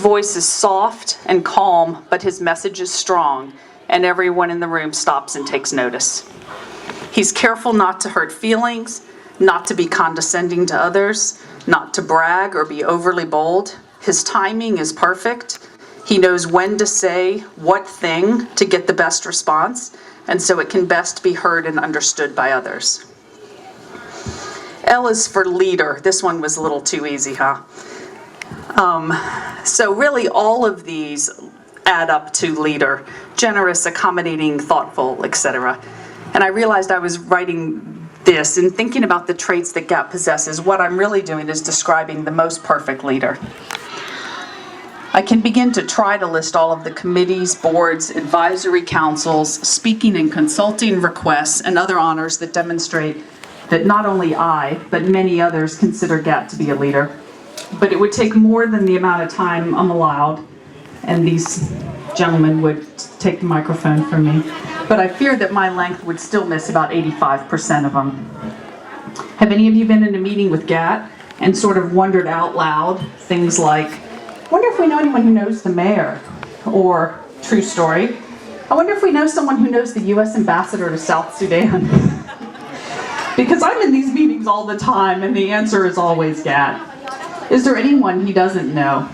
Voice is soft and calm, but his message is strong, and everyone in the room stops and takes notice. He's careful not to hurt feelings, not to be condescending to others, not to brag or be overly bold. His timing is perfect. He knows when to say what thing to get the best response, and so it can best be heard and understood by others. L is for leader. This one was a little too easy, huh? So really all of these add up to leader: generous, accommodating, thoughtful, etc. And I realized I was writing this and thinking about the traits that Gat possesses. What I'm really doing is describing the most perfect leader. I can begin to try to list all of the committees, boards, advisory councils, speaking and consulting requests, and other honors that demonstrate that not only I, but many others consider Gat to be a leader. But it would take more than the amount of time I'm allowed, and these gentlemen would take the microphone from me. But I fear that my length would still miss about 85% of them. Have any of you been in a meeting with Gat and sort of wondered out loud things like, wonder if we know anyone who knows the mayor? Or, true story, I wonder if we know someone who knows the U.S. ambassador to South Sudan? Because I'm in these meetings all the time, and the answer is always Gat. Is there anyone he doesn't know?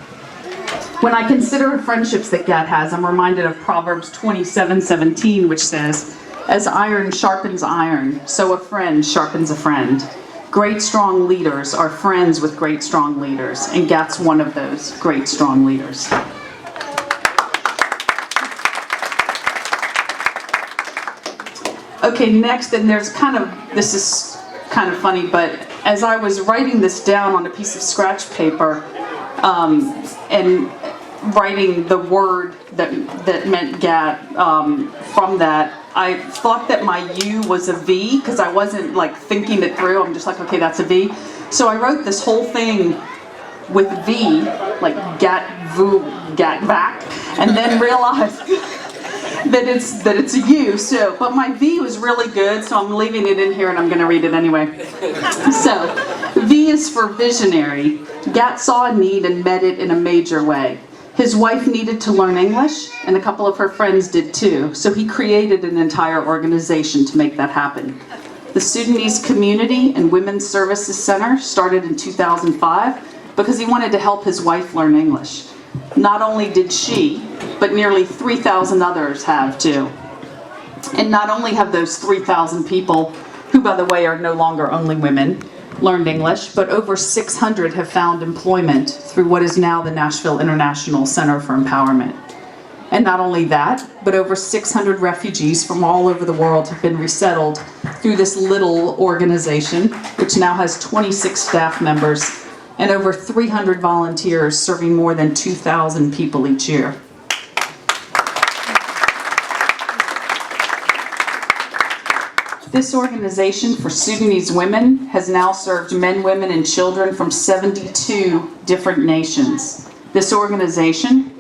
When I consider friendships that Gat has, I'm reminded of Proverbs 27:17, which says, "As iron sharpens iron, so a friend sharpens a friend." Great strong leaders are friends with great strong leaders, and Gat's one of those great strong leaders. Okay, next, and this is kind of funny, but as I was writing this down on a piece of scratch paper, and writing the word that meant Gat from that, I thought that my U was a V, because I wasn't like thinking it through. I'm just like, okay, that's a V. So I wrote this whole thing with V, like Gat, Vu, Gat, Vac, and then realized that it's a U. So, but my V was really good, so I'm leaving it in here and I'm going to read it anyway. So, V is for visionary. Gat saw a need and met it in a major way. His wife needed to learn English, and a couple of her friends did too, so he created an entire organization to make that happen. The Sudanese Community and Women's Services Center started in 2005 because he wanted to help his wife learn English. Not only did she, but nearly 3,000 others have too. And not only have those 3,000 people, who by the way are no longer only women, learned English, but over 600 have found employment through what is now the Nashville International Center for Empowerment. And not only that, but over 600 refugees from all over the world have been resettled through this little organization, which now has 26 staff members and over 300 volunteers serving more than 2,000 people each year. This organization for Sudanese women has now served men, women, and children from 72 different nations. This organization,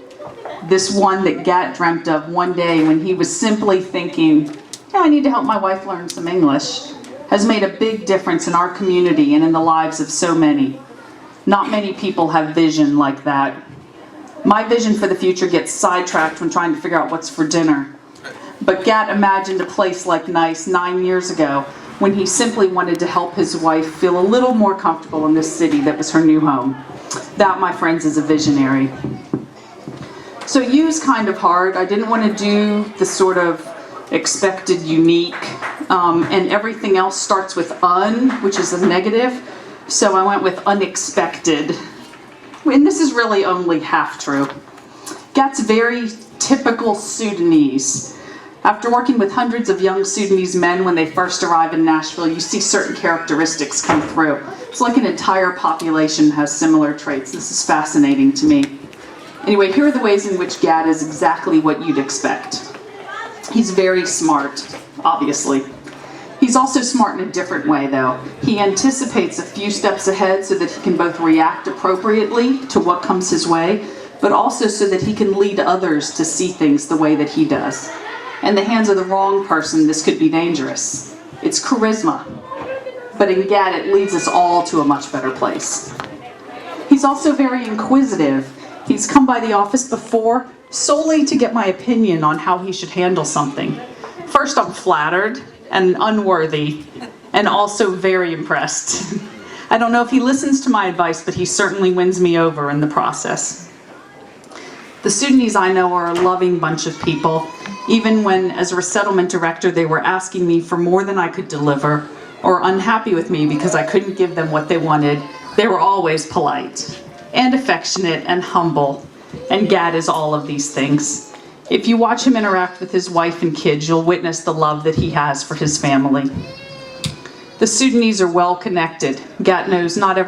this one that Gat dreamt of one day when he was simply thinking, yeah, I need to help my wife learn some English, has made a big difference in our community and in the lives of so many. Not many people have vision like that. My vision for the future gets sidetracked when trying to figure out what's for dinner. But Gat imagined a place like Nice 9 years ago when he simply wanted to help his wife feel a little more comfortable in this city that was her new home. That, my friends, is a visionary. So U's kind of hard. I didn't want to do the sort of expected unique, and everything else starts with un, which is a negative. So I went with unexpected. And this is really only half true. Gat's very typical Sudanese. After working with hundreds of young Sudanese men when they first arrive in Nashville, you see certain characteristics come through. It's like an entire population has similar traits. This is fascinating to me. Anyway, here are the ways in which Gat is exactly what you'd expect. He's very smart, obviously. He's also smart in a different way, though. He anticipates a few steps ahead so that he can both react appropriately to what comes his way, but also so that he can lead others to see things the way that he does. In the hands of the wrong person, this could be dangerous. It's charisma. But in Gat, it leads us all to a much better place. He's also very inquisitive. He's come by the office before solely to get my opinion on how he should handle something. First, I'm flattered and unworthy, and also very impressed. I don't know if he listens to my advice, but he certainly wins me over in the process. The Sudanese I know are a loving bunch of people, even when, as a resettlement director, they were asking me for more than I could deliver, or unhappy with me because I couldn't give them what they wanted. They were always polite, and affectionate, and humble, and Gad is all of these things. If you watch him interact with his wife and kids, you'll witness the love that he has for his family. The Sudanese are well connected. Gat knows not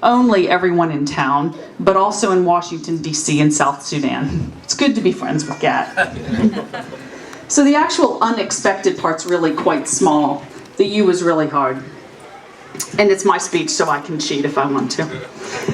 only everyone in town, but also in Washington, D.C. and South Sudan. It's good to be friends with Gat. So the actual unexpected part's really quite small. The U is really hard. And it's my speech, so I can cheat if I want to.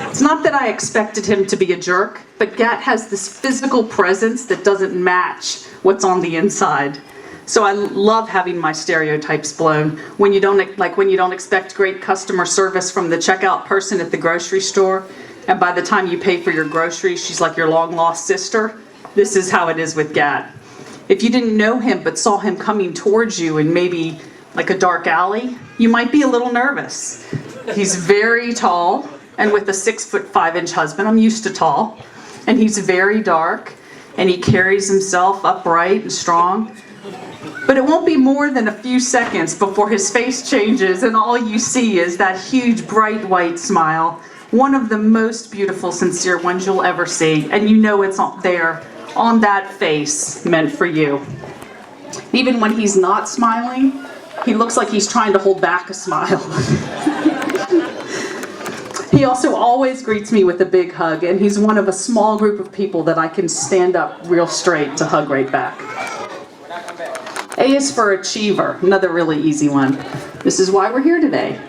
It's not that I expected him to be a jerk, but Gat has this physical presence that doesn't match what's on the inside. So I love having my stereotypes blown. When you don't expect great customer service from the checkout person at the grocery store, and by the time you pay for your groceries, she's like your long-lost sister. This is how it is with Gat. If you didn't know him but saw him coming towards you in maybe like a dark alley, you might be a little nervous. He's very tall, and with a 6'5" husband, I'm used to tall, and he's very dark, and he carries himself upright and strong. But it won't be more than a few seconds before his face changes and all you see is that huge bright white smile, one of the most beautiful sincere ones you'll ever see, and you know it's there on that face meant for you. Even when he's not smiling, he looks like he's trying to hold back a smile. He also always greets me with a big hug, and he's one of a small group of people that I can stand up real straight to hug right back. A is for achiever, another really easy one. This is why we're here today.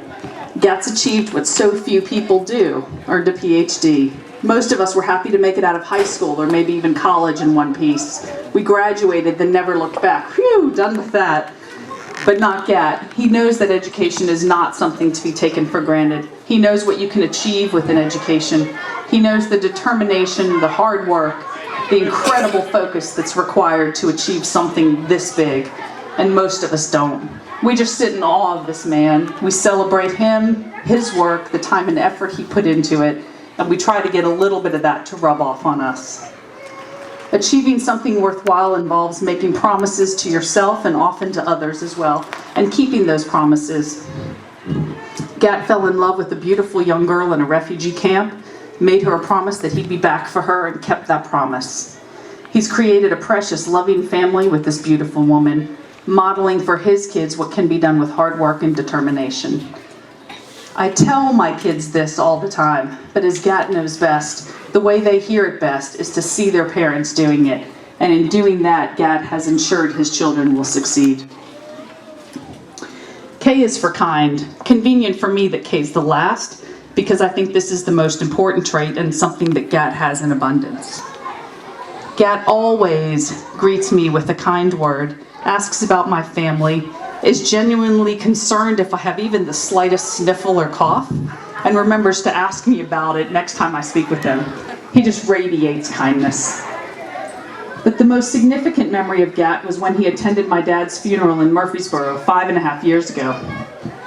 Gat's achieved what so few people do, earned a PhD. Most of us were happy to make it out of high school or maybe even college in one piece. We graduated, then never looked back. Phew, done with that. But not Gat. He knows that education is not something to be taken for granted. He knows what you can achieve with an education. He knows the determination, the hard work, the incredible focus that's required to achieve something this big, and most of us don't. We just sit in awe of this man. We celebrate him, his work, the time and effort he put into it, and we try to get a little bit of that to rub off on us. Achieving something worthwhile involves making promises to yourself and often to others as well, and keeping those promises. Gat fell in love with a beautiful young girl in a refugee camp, made her a promise that he'd be back for her, and kept that promise. He's created a precious, loving family with this beautiful woman, modeling for his kids what can be done with hard work and determination. I tell my kids this all the time, but as Gat knows best, the way they hear it best is to see their parents doing it, and in doing that, Gat has ensured his children will succeed. K is for kind. Convenient for me that K's the last, because I think this is the most important trait and something that Gat has in abundance. Gat always greets me with a kind word, asks about my family, is genuinely concerned if I have even the slightest sniffle or cough, and remembers to ask me about it next time I speak with him. He just radiates kindness. But the most significant memory of Gat was when he attended my dad's funeral in Murfreesboro 5.5 years ago.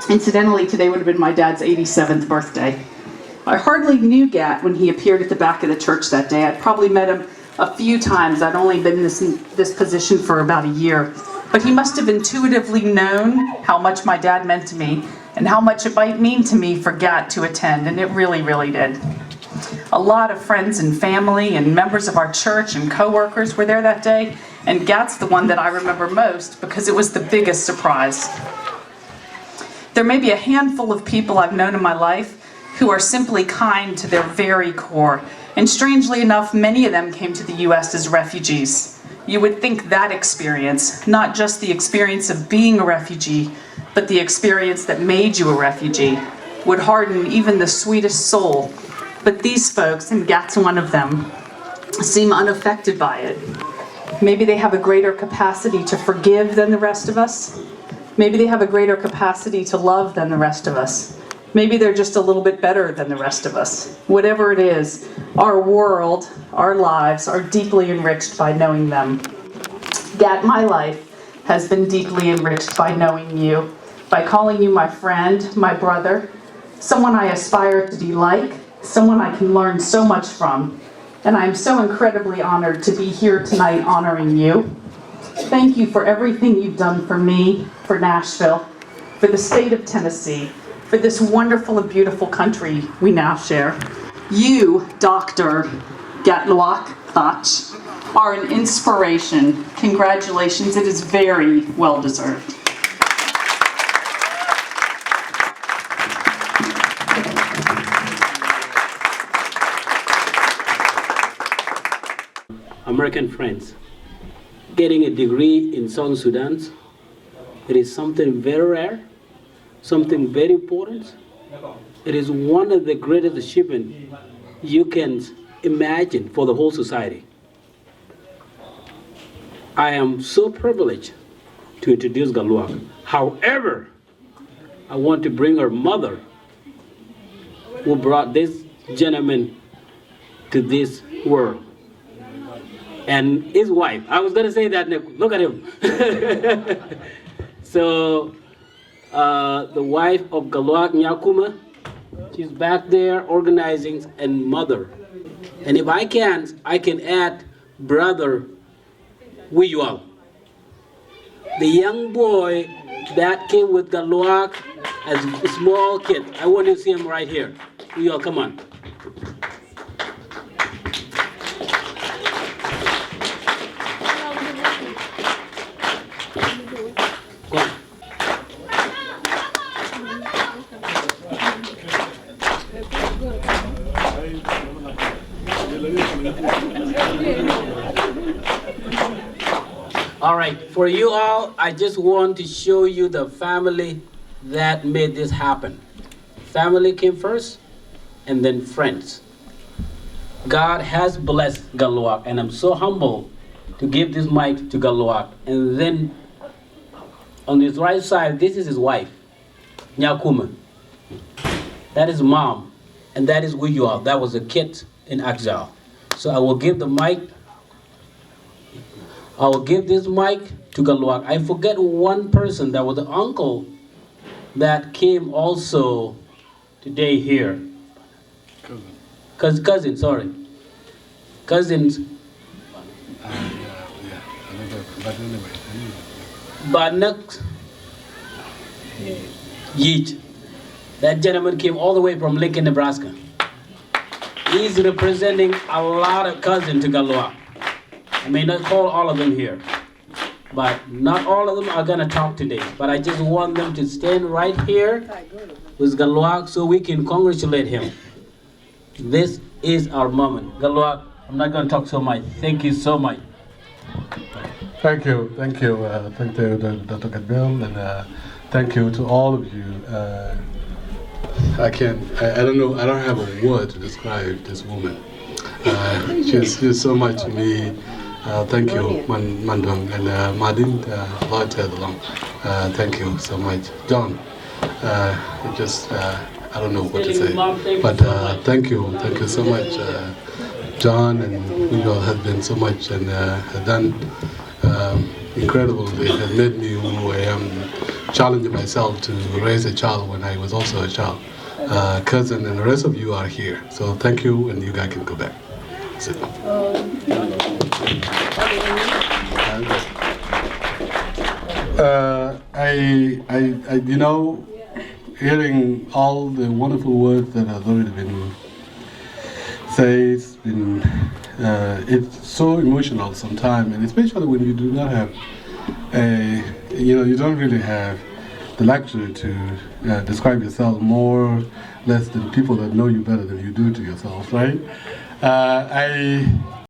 Incidentally, today would have been my dad's 87th birthday. I hardly knew Gat when he appeared at the back of the church that day. I'd probably met him a few times. I'd only been in this position for about a year. But he must have intuitively known how much my dad meant to me and how much it might mean to me for Gat to attend, and it really, really did. A lot of friends and family and members of our church and co-workers were there that day, and Gat's the one that I remember most because it was the biggest surprise. There may be a handful of people I've known in my life who are simply kind to their very core, and strangely enough, many of them came to the U.S. as refugees. You would think that experience, not just the experience of being a refugee, but the experience that made you a refugee, would harden even the sweetest soul. But these folks, and Gat's one of them, seem unaffected by it. Maybe they have a greater capacity to forgive than the rest of us. Maybe they have a greater capacity to love than the rest of us. Maybe they're just a little bit better than the rest of us. Whatever it is, our world, our lives are deeply enriched by knowing them. My life has been deeply enriched by knowing you, by calling you my friend, my brother, someone I aspire to be like, someone I can learn so much from. And I'm so incredibly honored to be here tonight honoring you. Thank you for everything you've done for me, for Nashville, for the state of Tennessee, for this wonderful and beautiful country we now share. You, Dr. Gatluak, are an inspiration. Congratulations, it is very well deserved. American friends, getting a degree in Southern Sudan, it is something very rare, something very important. It is one of the greatest achievements you can imagine for the whole society. I am so privileged to introduce Gatluak. However, I want to bring her mother, who brought this gentleman to this world, and his wife. I was going to say that, look at him. So, the wife of Gatluak Nyakuma, she's back there organizing, and mother. And if I can add brother Wiyual, the young boy that came with Gatluak as a small kid. I want you to see him right here. Wiyual, come on. All right, for you all, I just want to show you the family that made this happen. Family came first, and then friends. God has blessed Gatluak, and I'm so humble to give this mic to Gatluak. And then on his right side, this is his wife, Nyakuma. That is mom, and that is Wiyual. That was a kid in exile. So I will give the mic. I will give this mic to Gatluak. I forget one person that was the uncle that came also today here. Cousin, sorry. Cousins. But anyway. Banak Yeet. That gentleman came all the way from Lincoln, Nebraska. He's representing a lot of cousins to Gatluak. I may not call all of them here, but not all of them are gonna talk today. But I just want them to stand right here with Gatluak so we can congratulate him. This is our moment. Gatluak, I'm not gonna talk so much. Thank you so much. Thank you, Dr. Kadbil, and thank you to all of you. I don't know, I don't have a word to describe this woman. She's so much to me. Thank you, Mandong, and Madin, Lord along. Thank you so much. John, I don't know what to say, but thank you so much. John and you all have been so much and have done incredible. It has made me who I am, challenging myself to raise a child when I was also a child. Cousin and the rest of you are here, so thank you, and you guys can go back. Sit. You know, hearing all the wonderful words that have already been said, it's so emotional sometimes, and especially when you do not have you don't really have the luxury to describe yourself more less than people that know you better than you do to yourself, right?